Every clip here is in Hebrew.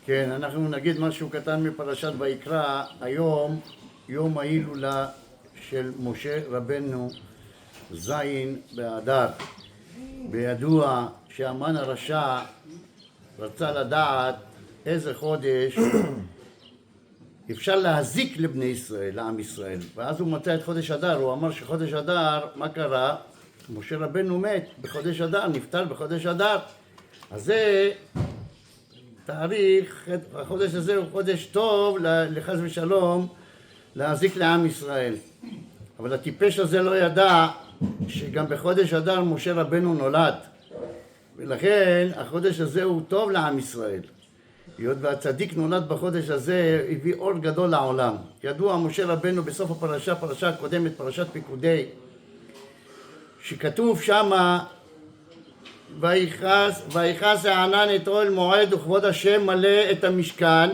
כן, אנחנו נגיד משהו קטן מפרשת ויקרא. היום יום ההילולה של משה רבנו זין באדר. וידוע שהמן הרשע רצה לדעת איזה חודש אפשר להזיק לבני ישראל, לעם ישראל. ואז הוא מצא את חודש אדר. הוא אמר שחודש אדר, מה קרה? משה רבנו מת בחודש אדר, נפטר בחודש אדר. אז זה תאריך, החודש הזה הוא חודש טוב לחס ושלום להזיק לעם ישראל. אבל הטיפש הזה לא ידע שגם בחודש אדר משה רבנו נולד. ולכן החודש הזה הוא טוב לעם ישראל. היות והצדיק נולד בחודש הזה, הביא אור גדול לעולם. ידוע משה רבנו בסוף הפרשה, פרשה הקודמת, פרשת פיקודי, שכתוב שמה ויכס הענן את אוהל מועד וכבוד השם מלא את המשכן,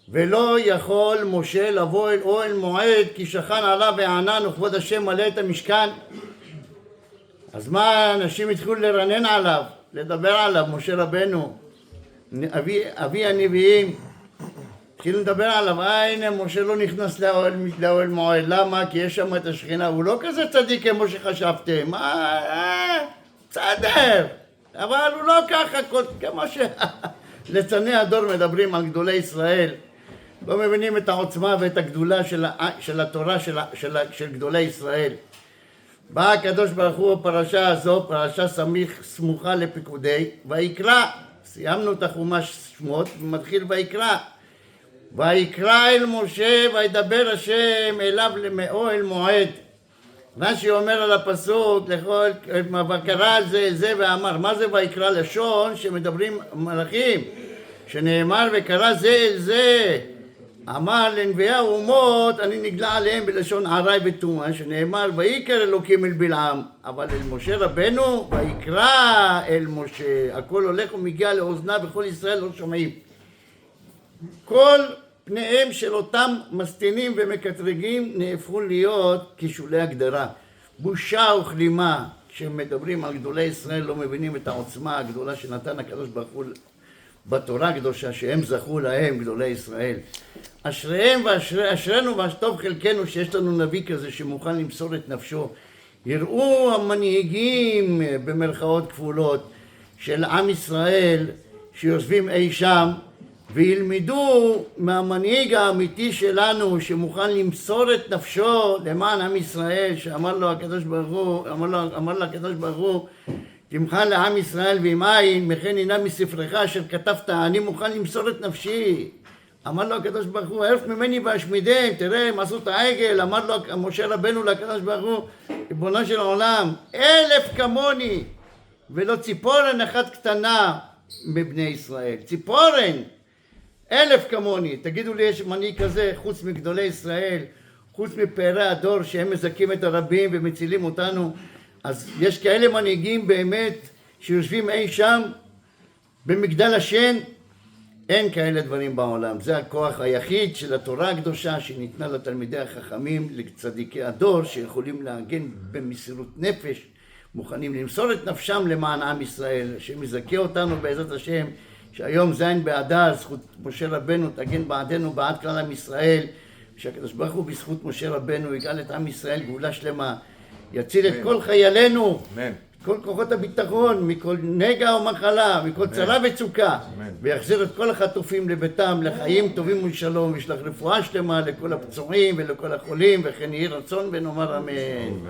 ולא יכול משה לבוא אל אוהל מועד כי שכן עליו הענן וכבוד השם מלא את המשכן. אז מה אנשים התחילו לרנן עליו, לדבר עליו? משה רבנו אבי הנביאים התחילו לדבר עליו. הנה משה לא נכנס לאוהל מועד. למה? כי יש שם את השכינה. הוא לא כזה צדיק כמו שחשבתם. בסדר, אבל הוא לא ככה כמו שלצני הדור מדברים על גדולי ישראל. לא מבינים את העוצמה ואת הגדולה של התורה של גדולי ישראל. בא הקדוש ברוך הוא בפרשה הזו, פרשה סמוכה לפיקודי, ויקרא. סיימנו את החומש שמות ומתחיל ויקרא. ויקרא אל משה וידבר השם אליו מאוהל מועד. רש"י אומר על הפסוק, וקרא זה ואמר. מה זה ויקרא? לשון שמדברים מלאכים, שנאמר וקרא זה אל זה. אמר לנביאי האומות אני נגלה עליהם בלשון ערי וטומאה, שנאמר ויקרא אלוקים אל בלעם. אבל אל משה רבנו ויקרא אל משה. הכל הולך ומגיע לאוזניו וכל ישראל לא שומעים. כל פניהם של אותם מסטינים ומקטרגים נהפכו להיות כשולי הגדרה. בושה וכלימה. כשמדברים על גדולי ישראל לא מבינים את העוצמה הגדולה שנתן הקדוש ברוך הוא בתורה הקדושה שהם זכו להם גדולי ישראל. אשריהם ואשרינו ואשטוב חלקנו שיש לנו נביא כזה שמוכן למסור את נפשו. יראו המנהיגים במרכאות כפולות של עם ישראל שיושבים אי שם וילמדו מהמנהיג האמיתי שלנו שמוכן למסור את נפשו למען עם ישראל, שאמר לו הקדוש ברוך הוא, אמר לו הקדוש ברוך הוא תמחל לעם ישראל ועם עין מכן הנה מספרך אשר כתבת אני מוכן למסור את נפשי. אמר לו הקדוש ברוך הוא הרף ממני ואשמידם. תראה הם עשו את העגל. אמר לו משה רבנו לקדוש ברוך הוא ריבונו של עולם 1,000 כמוני ולא ציפורן אחת קטנה מבני ישראל. ציפורן 1,000 כמוני. תגידו לי יש מנהיג כזה חוץ מגדולי ישראל, חוץ מפארי הדור שהם מזכים את הרבים ומצילים אותנו? אז יש כאלה מנהיגים באמת שיושבים אי שם במגדל השן? אין כאלה דברים בעולם. זה הכוח היחיד של התורה הקדושה שניתנה לתלמידי החכמים, לצדיקי הדור, שיכולים להגן במסירות נפש, מוכנים למסור את נפשם למען עם ישראל, שמזכה אותנו בעזרת השם, שהיום זין באדר, זכות משה רבנו תגן בעדנו בעד כלל עם ישראל, שהקדוש ברוך הוא בזכות משה רבנו יגאל את עם ישראל גאולה שלמה, יציל את כל חיילינו, כל כוחות הביטחון, מכל נגע ומחלה, מכל צרה וצוקה, ויחזיר את כל החטופים לביתם, לחיים טובים ושלום, וישלח רפואה שלמה לכל הפצועים ולכל החולים, וכן יהי רצון ונאמר אמן.